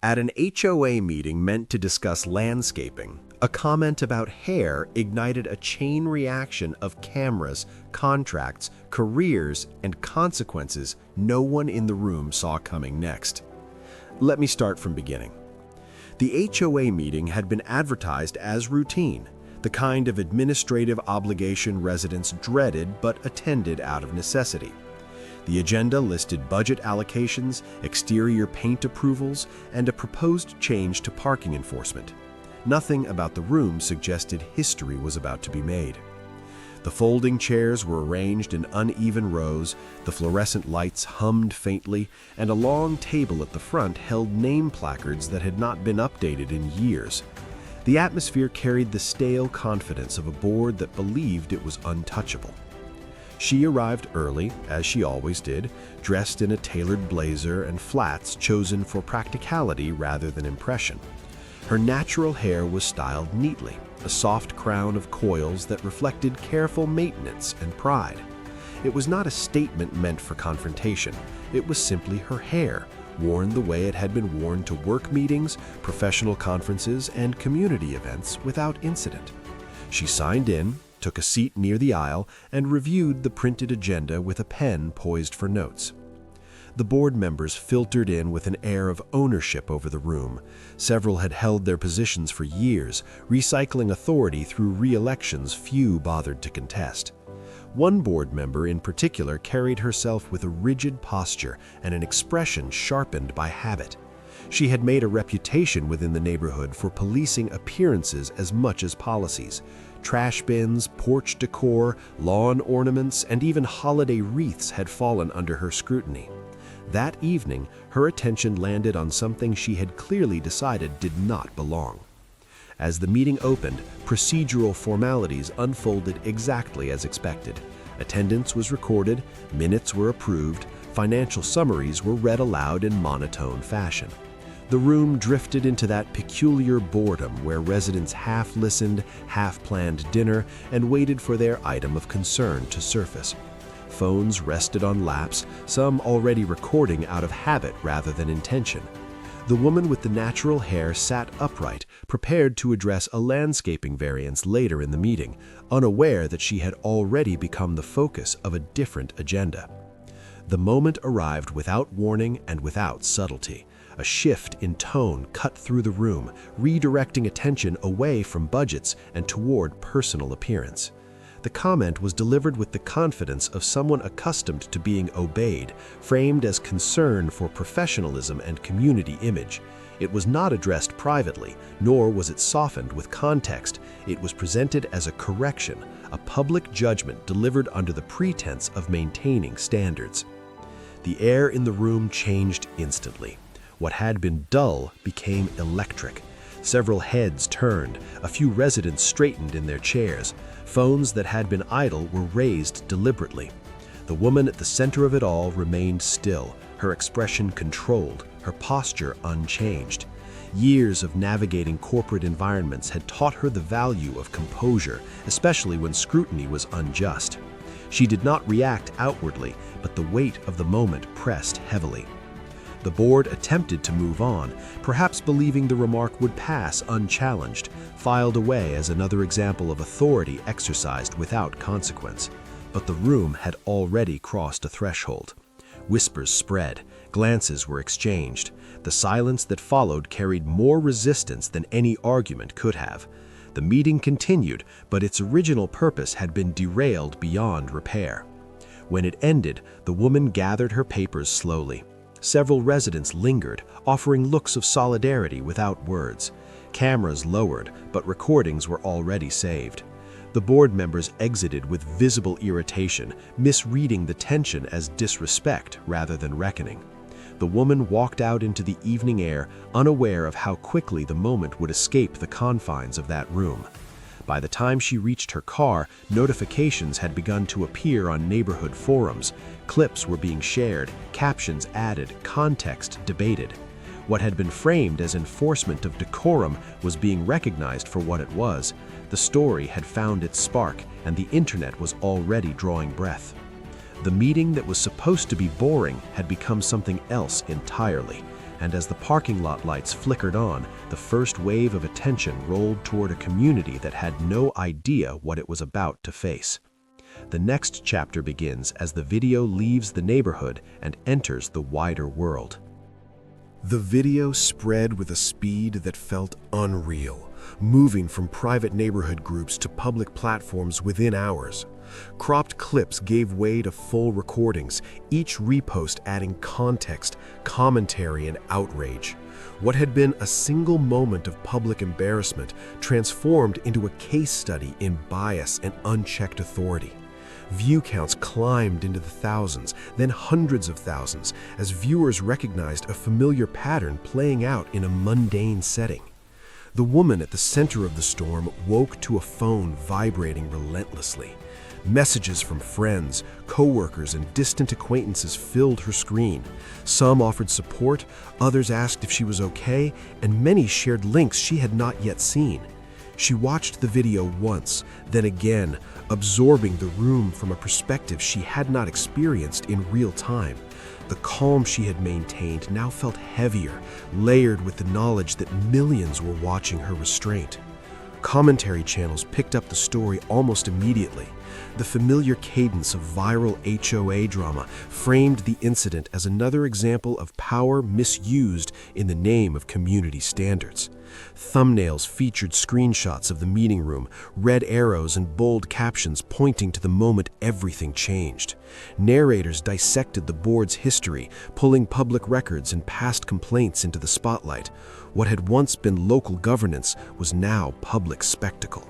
At an HOA meeting meant to discuss landscaping, a comment about hair ignited a chain reaction of cameras, contracts, careers, and consequences no one in the room saw coming next. Let me start from beginning. The HOA meeting had been advertised as routine, the kind of administrative obligation residents dreaded but attended out of necessity. The agenda listed budget allocations, exterior paint approvals, and a proposed change to parking enforcement. Nothing about the room suggested history was about to be made. The folding chairs were arranged in uneven rows, the fluorescent lights hummed faintly, and a long table at the front held name placards that had not been updated in years. The atmosphere carried the stale confidence of a board that believed it was untouchable. She arrived early, as she always did, dressed in a tailored blazer and flats chosen for practicality rather than impression. Her natural hair was styled neatly, a soft crown of coils that reflected careful maintenance and pride. It was not a statement meant for confrontation. It was simply her hair, worn the way it had been worn to work meetings, professional conferences, and community events without incident. She signed in, took a seat near the aisle, and reviewed the printed agenda with a pen poised for notes. The board members filtered in with an air of ownership over the room. Several had held their positions for years, recycling authority through re-elections few bothered to contest. One board member in particular carried herself with a rigid posture and an expression sharpened by habit. She had made a reputation within the neighborhood for policing appearances as much as policies. Trash bins, porch decor, lawn ornaments, and even holiday wreaths had fallen under her scrutiny. That evening, her attention landed on something she had clearly decided did not belong. As the meeting opened, procedural formalities unfolded exactly as expected. Attendance was recorded, minutes were approved, financial summaries were read aloud in monotone fashion. The room drifted into that peculiar boredom where residents half listened, half planned dinner, and waited for their item of concern to surface. Phones rested on laps, some already recording out of habit rather than intention. The woman with the natural hair sat upright, prepared to address a landscaping variance later in the meeting, unaware that she had already become the focus of a different agenda. The moment arrived without warning and without subtlety. A shift in tone cut through the room, redirecting attention away from budgets and toward personal appearance. The comment was delivered with the confidence of someone accustomed to being obeyed, framed as concern for professionalism and community image. It was not addressed privately, nor was it softened with context. It was presented as a correction, a public judgment delivered under the pretense of maintaining standards. The air in the room changed instantly. What had been dull became electric. Several heads turned, a few residents straightened in their chairs. Phones that had been idle were raised deliberately. The woman at the center of it all remained still, her expression controlled, her posture unchanged. Years of navigating corporate environments had taught her the value of composure, especially when scrutiny was unjust. She did not react outwardly, but the weight of the moment pressed heavily. The board attempted to move on, perhaps believing the remark would pass unchallenged, filed away as another example of authority exercised without consequence. But the room had already crossed a threshold. Whispers spread, glances were exchanged. The silence that followed carried more resistance than any argument could have. The meeting continued, but its original purpose had been derailed beyond repair. When it ended, the woman gathered her papers slowly. Several residents lingered, offering looks of solidarity without words. Cameras lowered, but recordings were already saved. The board members exited with visible irritation, misreading the tension as disrespect rather than reckoning. The woman walked out into the evening air, unaware of how quickly the moment would escape the confines of that room. By the time she reached her car, notifications had begun to appear on neighborhood forums. Clips were being shared, captions added, context debated. What had been framed as enforcement of decorum was being recognized for what it was. The story had found its spark, and the internet was already drawing breath. The meeting that was supposed to be boring had become something else entirely. And as the parking lot lights flickered on, the first wave of attention rolled toward a community that had no idea what it was about to face. The next chapter begins as the video leaves the neighborhood and enters the wider world. The video spread with a speed that felt unreal, moving from private neighborhood groups to public platforms within hours. Cropped clips gave way to full recordings, each repost adding context, commentary, and outrage. What had been a single moment of public embarrassment transformed into a case study in bias and unchecked authority. View counts climbed into the thousands, then hundreds of thousands, as viewers recognized a familiar pattern playing out in a mundane setting. The woman at the center of the storm woke to a phone vibrating relentlessly. Messages from friends, coworkers, and distant acquaintances filled her screen. Some offered support, others asked if she was okay, and many shared links she had not yet seen. She watched the video once, then again, absorbing the room from a perspective she had not experienced in real time. The calm she had maintained now felt heavier, layered with the knowledge that millions were watching her restraint. Commentary channels picked up the story almost immediately. The familiar cadence of viral HOA drama framed the incident as another example of power misused in the name of community standards. Thumbnails featured screenshots of the meeting room, red arrows and bold captions pointing to the moment everything changed. Narrators dissected the board's history, pulling public records and past complaints into the spotlight. What had once been local governance was now public spectacle.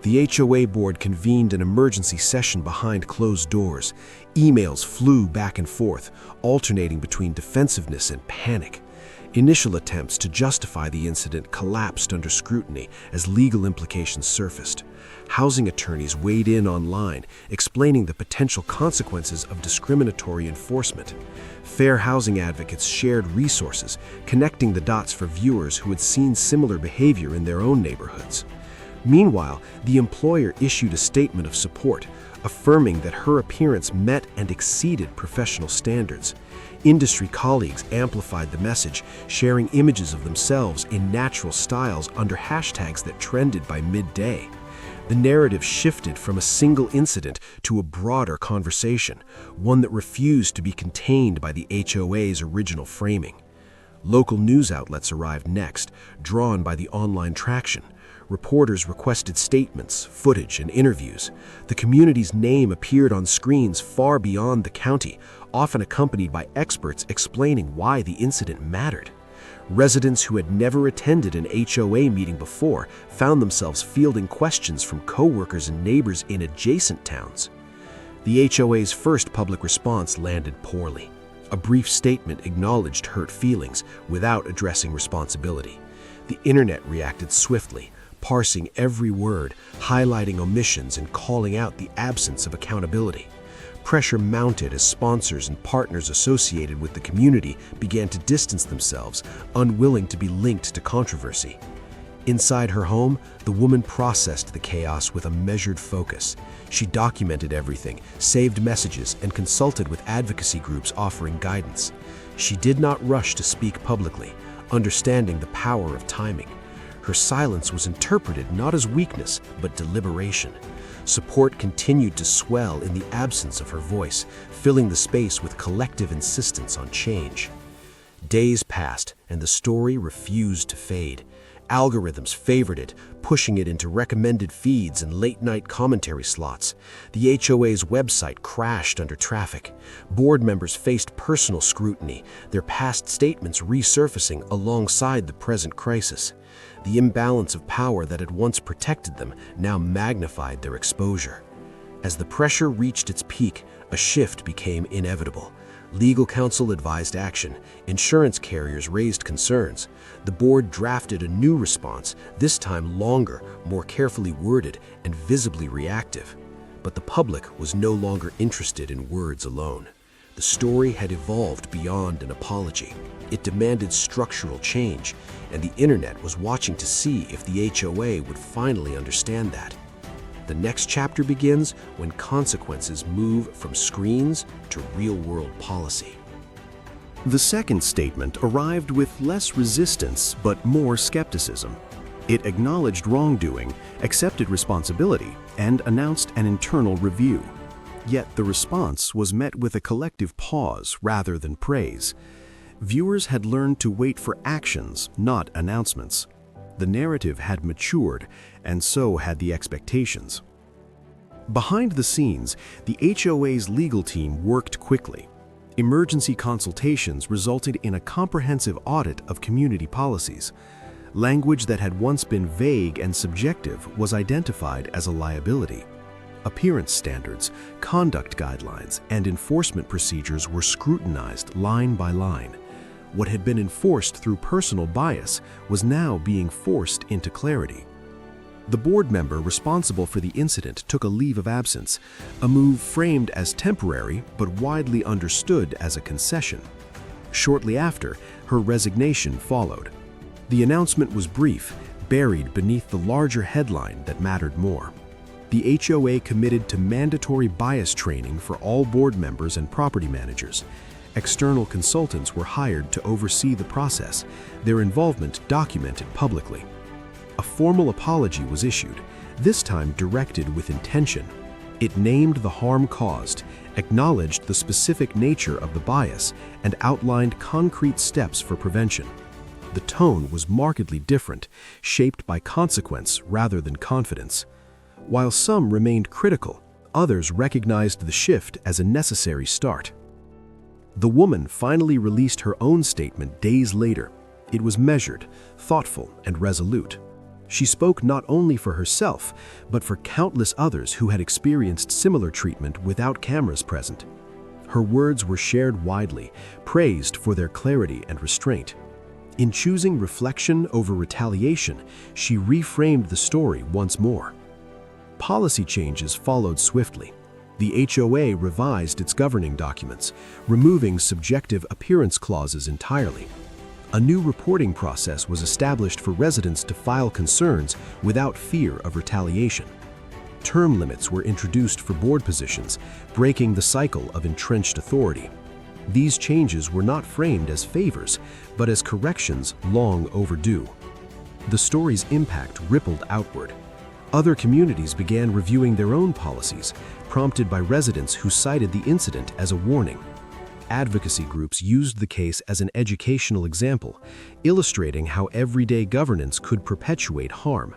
The HOA board convened an emergency session behind closed doors. Emails flew back and forth, alternating between defensiveness and panic. Initial attempts to justify the incident collapsed under scrutiny as legal implications surfaced. Housing attorneys weighed in online, explaining the potential consequences of discriminatory enforcement. Fair housing advocates shared resources, connecting the dots for viewers who had seen similar behavior in their own neighborhoods. Meanwhile, the employer issued a statement of support, affirming that her appearance met and exceeded professional standards. Industry colleagues amplified the message, sharing images of themselves in natural styles under hashtags that trended by midday. The narrative shifted from a single incident to a broader conversation, one that refused to be contained by the HOA's original framing. Local news outlets arrived next, drawn by the online traction. Reporters requested statements, footage, and interviews. The community's name appeared on screens far beyond the county, often accompanied by experts explaining why the incident mattered. Residents who had never attended an HOA meeting before found themselves fielding questions from coworkers and neighbors in adjacent towns. The HOA's first public response landed poorly. A brief statement acknowledged hurt feelings without addressing responsibility. The internet reacted swiftly, parsing every word, highlighting omissions, and calling out the absence of accountability. Pressure mounted as sponsors and partners associated with the community began to distance themselves, unwilling to be linked to controversy. Inside her home, the woman processed the chaos with a measured focus. She documented everything, saved messages, and consulted with advocacy groups offering guidance. She did not rush to speak publicly, understanding the power of timing. Her silence was interpreted not as weakness, but deliberation. Support continued to swell in the absence of her voice, filling the space with collective insistence on change. Days passed, and the story refused to fade. Algorithms favored it, pushing it into recommended feeds and late-night commentary slots. The HOA's website crashed under traffic. Board members faced personal scrutiny, their past statements resurfacing alongside the present crisis. The imbalance of power that had once protected them now magnified their exposure. As the pressure reached its peak, a shift became inevitable. Legal counsel advised action. Insurance carriers raised concerns. The board drafted a new response, this time longer, more carefully worded, and visibly reactive. But the public was no longer interested in words alone. The story had evolved beyond an apology. It demanded structural change, and the internet was watching to see if the HOA would finally understand that. The next chapter begins when consequences move from screens to real-world policy. The second statement arrived with less resistance but more skepticism. It acknowledged wrongdoing, accepted responsibility, and announced an internal review. Yet the response was met with a collective pause rather than praise. Viewers had learned to wait for actions, not announcements. The narrative had matured, and so had the expectations. Behind the scenes, the HOA's legal team worked quickly. Emergency consultations resulted in a comprehensive audit of community policies. Language that had once been vague and subjective was identified as a liability. Appearance standards, conduct guidelines, and enforcement procedures were scrutinized line by line. What had been enforced through personal bias was now being forced into clarity. The board member responsible for the incident took a leave of absence, a move framed as temporary but widely understood as a concession. Shortly after, her resignation followed. The announcement was brief, buried beneath the larger headline that mattered more. The HOA committed to mandatory bias training for all board members and property managers. External consultants were hired to oversee the process, their involvement documented publicly. A formal apology was issued, this time directed with intention. It named the harm caused, acknowledged the specific nature of the bias, and outlined concrete steps for prevention. The tone was markedly different, shaped by consequence rather than confidence. While some remained critical, others recognized the shift as a necessary start. The woman finally released her own statement days later. It was measured, thoughtful, and resolute. She spoke not only for herself, but for countless others who had experienced similar treatment without cameras present. Her words were shared widely, praised for their clarity and restraint. In choosing reflection over retaliation, she reframed the story once more. Policy changes followed swiftly. The HOA revised its governing documents, removing subjective appearance clauses entirely. A new reporting process was established for residents to file concerns without fear of retaliation. Term limits were introduced for board positions, breaking the cycle of entrenched authority. These changes were not framed as favors, but as corrections long overdue. The story's impact rippled outward. Other communities began reviewing their own policies, prompted by residents who cited the incident as a warning. Advocacy groups used the case as an educational example, illustrating how everyday governance could perpetuate harm.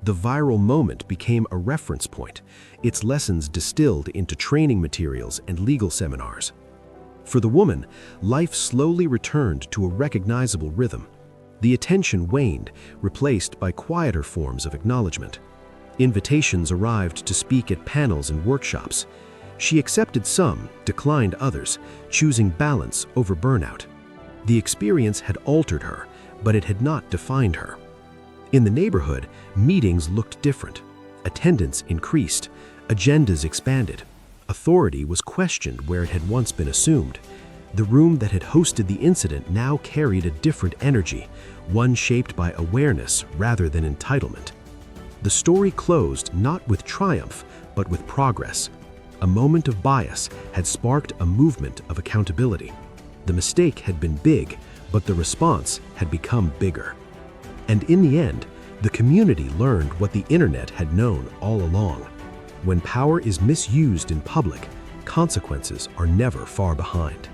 The viral moment became a reference point, its lessons distilled into training materials and legal seminars. For the woman, life slowly returned to a recognizable rhythm. The attention waned, replaced by quieter forms of acknowledgement. Invitations arrived to speak at panels and workshops. She accepted some, declined others, choosing balance over burnout. The experience had altered her, but it had not defined her. In the neighborhood, meetings looked different. Attendance increased, agendas expanded. Authority was questioned where it had once been assumed. The room that had hosted the incident now carried a different energy, one shaped by awareness rather than entitlement. The story closed not with triumph, but with progress. A moment of bias had sparked a movement of accountability. The mistake had been big, but the response had become bigger. And in the end, the community learned what the internet had known all along. When power is misused in public, consequences are never far behind.